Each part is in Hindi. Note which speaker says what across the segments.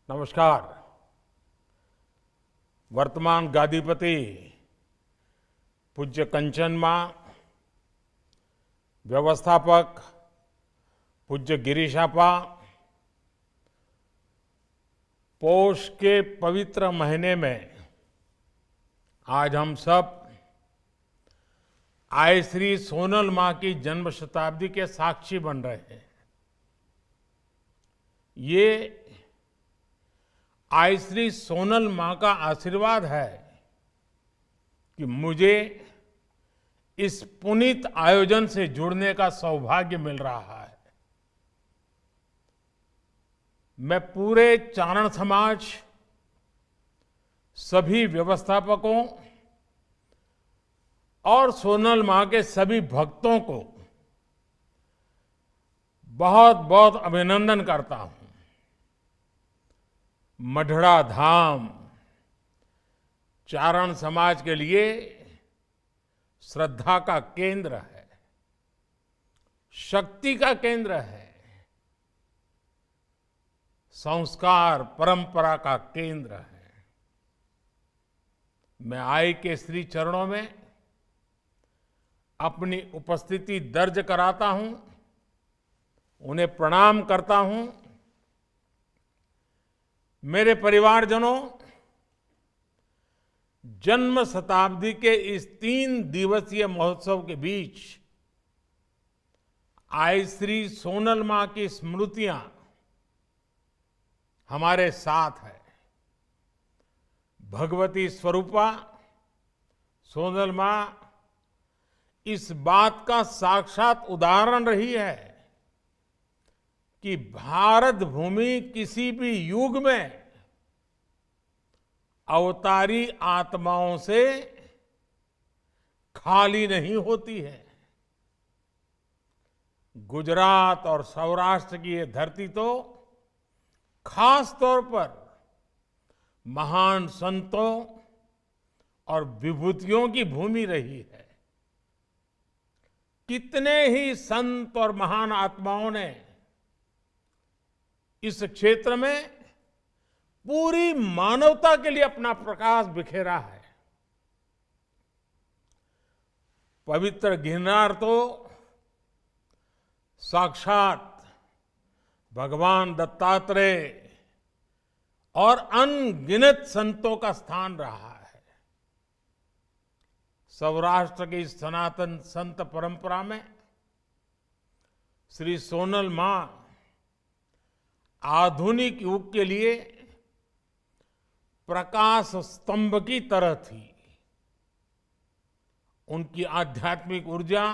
Speaker 1: नमस्कार। वर्तमान गादीपति पूज्य कंचन मां, व्यवस्थापक पूज्य गिरीशापा, पौष के पवित्र महीने में आज हम सब आय श्री सोनल मां की जन्म शताब्दी के साक्षी बन रहे हैं। ये आय श्री सोनल मां का आशीर्वाद है कि मुझे इस पुनीत आयोजन से जुड़ने का सौभाग्य मिल रहा है। मैं पूरे चारण समाज, सभी व्यवस्थापकों और सोनल मां के सभी भक्तों को बहुत बहुत अभिनंदन करता हूं। मढ़ड़ा धाम चारण समाज के लिए श्रद्धा का केंद्र है, शक्ति का केंद्र है, संस्कार परंपरा का केंद्र है। मैं आय के श्री चरणों में अपनी उपस्थिति दर्ज कराता हूं, उन्हें प्रणाम करता हूं। मेरे परिवारजनों, जन्म शताब्दी के इस 3 दिवसीय महोत्सव के बीच आय श्री सोनल मां की स्मृतियां हमारे साथ है। भगवती स्वरूपा सोनल मां इस बात का साक्षात उदाहरण रही है कि भारत भूमि किसी भी युग में अवतारी आत्माओं से खाली नहीं होती है। गुजरात और सौराष्ट्र की ये धरती तो खास तौर पर महान संतों और विभूतियों की भूमि रही है। कितने ही संत और महान आत्माओं ने इस क्षेत्र में पूरी मानवता के लिए अपना प्रकाश बिखेरा है। पवित्र गिरनार तो साक्षात भगवान दत्तात्रेय और अनगिनत संतों का स्थान रहा है। सौराष्ट्र की सनातन संत परंपरा में श्री सोनल मां आधुनिक युग के लिए प्रकाश स्तंभ की तरह थी। उनकी आध्यात्मिक ऊर्जा,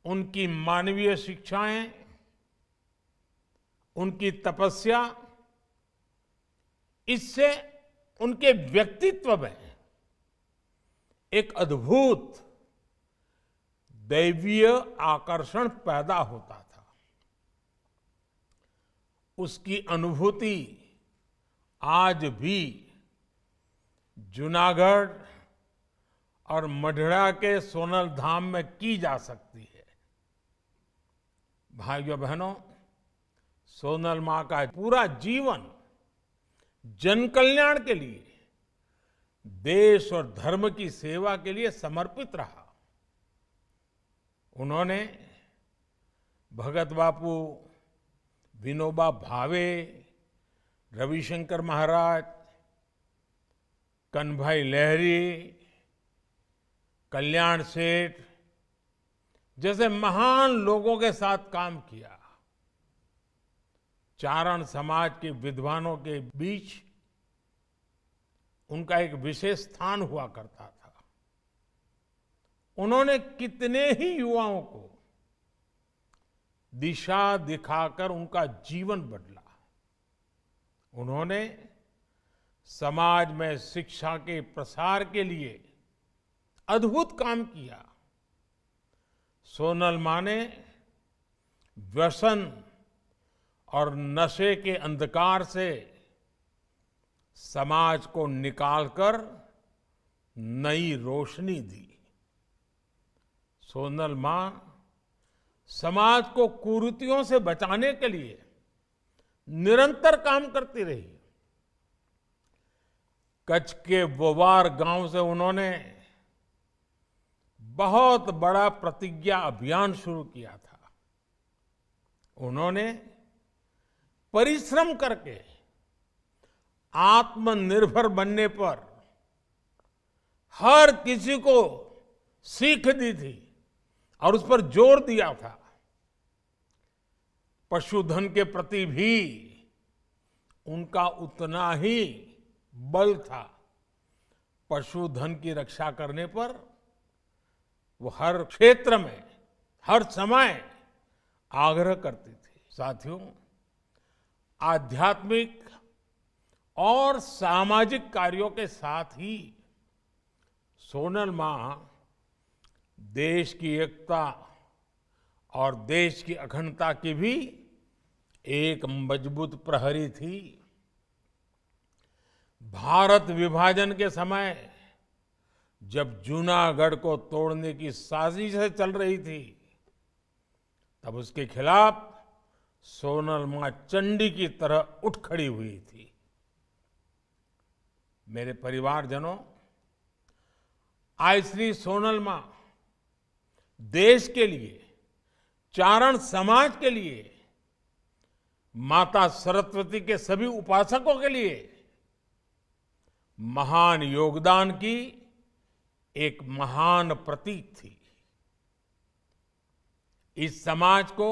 Speaker 1: उनकी मानवीय शिक्षाएं, उनकी तपस्या, इससे उनके व्यक्तित्व में एक अद्भुत दैवीय आकर्षण पैदा होता था। उसकी अनुभूति आज भी जूनागढ़ और मढ़ड़ा के सोनल धाम में की जा सकती है। भाइयों बहनों, सोनल मां का पूरा जीवन जन कल्याण के लिए, देश और धर्म की सेवा के लिए समर्पित रहा। उन्होंने भगत बापू, विनोबा भावे, रविशंकर महाराज, कन्हभाई लहरी, कल्याण सेठ जैसे महान लोगों के साथ काम किया। चारण समाज के विद्वानों के बीच उनका एक विशेष स्थान हुआ करता था। उन्होंने कितने ही युवाओं को दिशा दिखाकर उनका जीवन बदला। उन्होंने समाज में शिक्षा के प्रसार के लिए अद्भुत काम किया। सोनल मां ने व्यसन और नशे के अंधकार से समाज को निकालकर नई रोशनी दी। सोनल मां समाज को कुरीतियों से बचाने के लिए निरंतर काम करती रही। कच्छ के वोवार गांव से उन्होंने बहुत बड़ा प्रतिज्ञा अभियान शुरू किया था। उन्होंने परिश्रम करके आत्मनिर्भर बनने पर हर किसी को सीख दी थी और उस पर जोर दिया था। पशुधन के प्रति भी उनका उतना ही बल था। पशुधन की रक्षा करने पर वो हर क्षेत्र में, हर समय आग्रह करती थी। साथियों, आध्यात्मिक और सामाजिक कार्यों के साथ ही सोनल मां देश की एकता और देश की अखंडता की भी एक मजबूत प्रहरी थी। भारत विभाजन के समय जब जूनागढ़ को तोड़ने की साजिश चल रही थी, तब उसके खिलाफ सोनल मां चंडी की तरह उठ खड़ी हुई थी। मेरे परिवारजनों, आज श्री सोनल मां देश के लिए, चारण समाज के लिए, माता सरस्वती के सभी उपासकों के लिए महान योगदान की एक महान प्रतीक थी। इस समाज को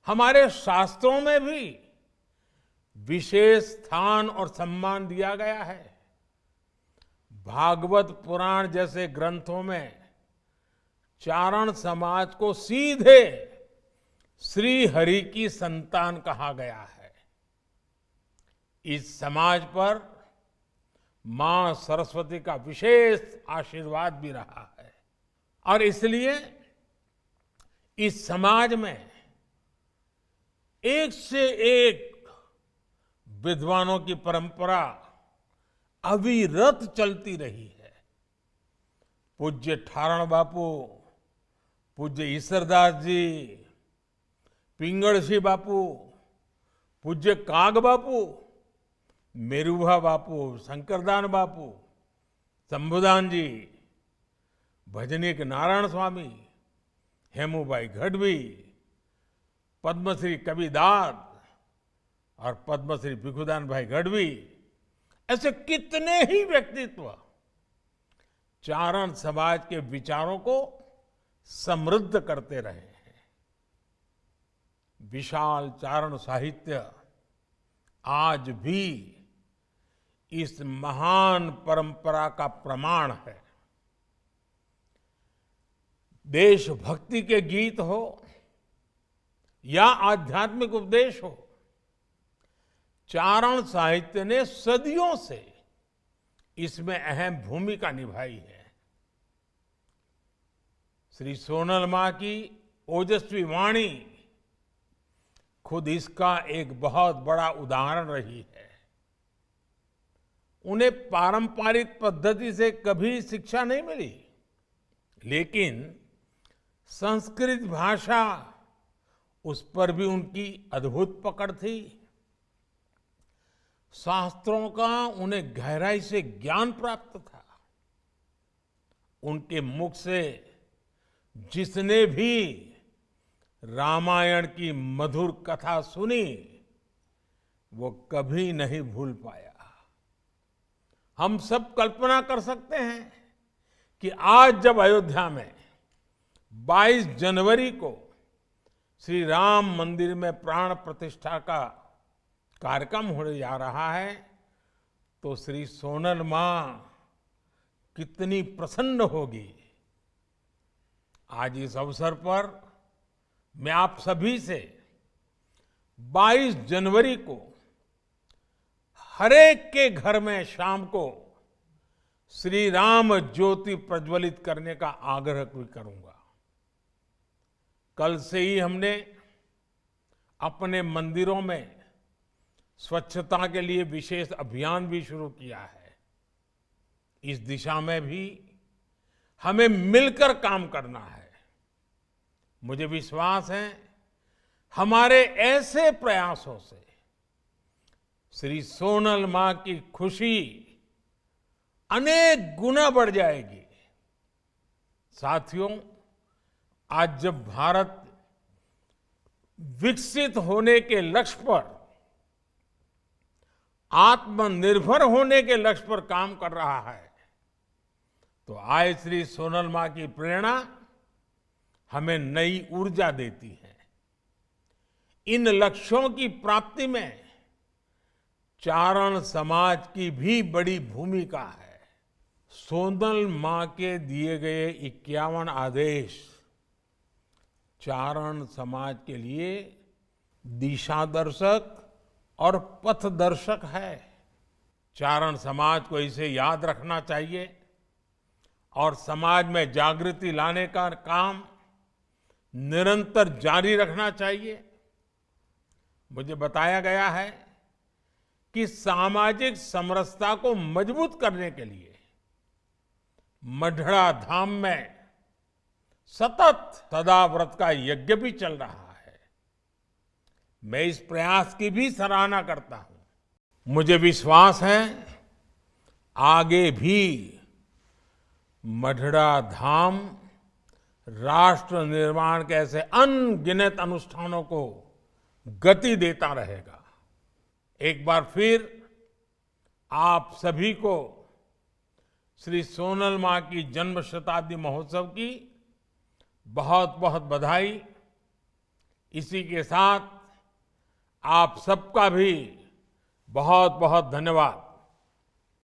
Speaker 1: हमारे शास्त्रों में भी विशेष स्थान और सम्मान दिया गया है। भागवत पुराण जैसे ग्रंथों में चारण समाज को सीधे श्री हरि की संतान कहा गया है। इस समाज पर मां सरस्वती का विशेष आशीर्वाद भी रहा है और इसलिए इस समाज में एक से एक विद्वानों की परंपरा अविरत चलती रही है। पूज्य ठारण बापू, पूज्य ईश्वरदास जी, पिंगళसी बापू, पूज्य काग बापू, मेरुभा बापू, शंकरदान बापू, शंभुदान जी, भजनीक नारायण स्वामी, हेमूबाई गढ़वी, पद्मश्री कबीरदास और पद्मश्री भिखुदान भाई गढ़वी, ऐसे कितने ही व्यक्तित्व चारण समाज के विचारों को समृद्ध करते रहे हैं। विशाल चारण साहित्य आज भी इस महान परंपरा का प्रमाण है। देशभक्ति के गीत हो या आध्यात्मिक उपदेश हो, चारण साहित्य ने सदियों से इसमें अहम भूमिका निभाई है। श्री सोनल मां की ओजस्वी वाणी खुद इसका एक बहुत बड़ा उदाहरण रही है। उन्हें पारंपरिक पद्धति से कभी शिक्षा नहीं मिली, लेकिन संस्कृत भाषा, उस पर भी उनकी अद्भुत पकड़ थी। शास्त्रों का उन्हें गहराई से ज्ञान प्राप्त था। उनके मुख से जिसने भी रामायण की मधुर कथा सुनी, वो कभी नहीं भूल पाया। हम सब कल्पना कर सकते हैं कि आज जब अयोध्या में 22 जनवरी को श्री राम मंदिर में प्राण प्रतिष्ठा का कार्यक्रम होने जा रहा है, तो श्री सोनल मां कितनी प्रसन्न होगी। आज इस अवसर पर मैं आप सभी से 22 जनवरी को हरेक के घर में शाम को श्री राम ज्योति प्रज्वलित करने का आग्रह भी करूंगा। कल से ही हमने अपने मंदिरों में स्वच्छता के लिए विशेष अभियान भी शुरू किया है। इस दिशा में भी हमें मिलकर काम करना है। मुझे विश्वास है हमारे ऐसे प्रयासों से श्री सोनल मां की खुशी अनेक गुना बढ़ जाएगी। साथियों, आज जब भारत विकसित होने के लक्ष्य पर, आत्मनिर्भर होने के लक्ष्य पर काम कर रहा है, तो आज श्री सोनल मां की प्रेरणा हमें नई ऊर्जा देती है। इन लक्ष्यों की प्राप्ति में चारण समाज की भी बड़ी भूमिका है। सोनल मां के दिए गए 51 आदेश चारण समाज के लिए दिशा दर्शक और पथ दर्शक है। चारण समाज को इसे याद रखना चाहिए और समाज में जागृति लाने का काम निरंतर जारी रखना चाहिए। मुझे बताया गया है कि सामाजिक समरसता को मजबूत करने के लिए मढ़ड़ा धाम में सतत सदाव्रत का यज्ञ भी चल रहा है। मैं इस प्रयास की भी सराहना करता हूं। मुझे विश्वास है आगे भी मढ़ड़ा धाम राष्ट्र निर्माण के ऐसे अनगिनत अनुष्ठानों को गति देता रहेगा। एक बार फिर आप सभी को श्री सोनल मां की जन्म शताब्दी महोत्सव की बहुत बहुत बधाई। इसी के साथ आप सबका भी बहुत बहुत धन्यवाद।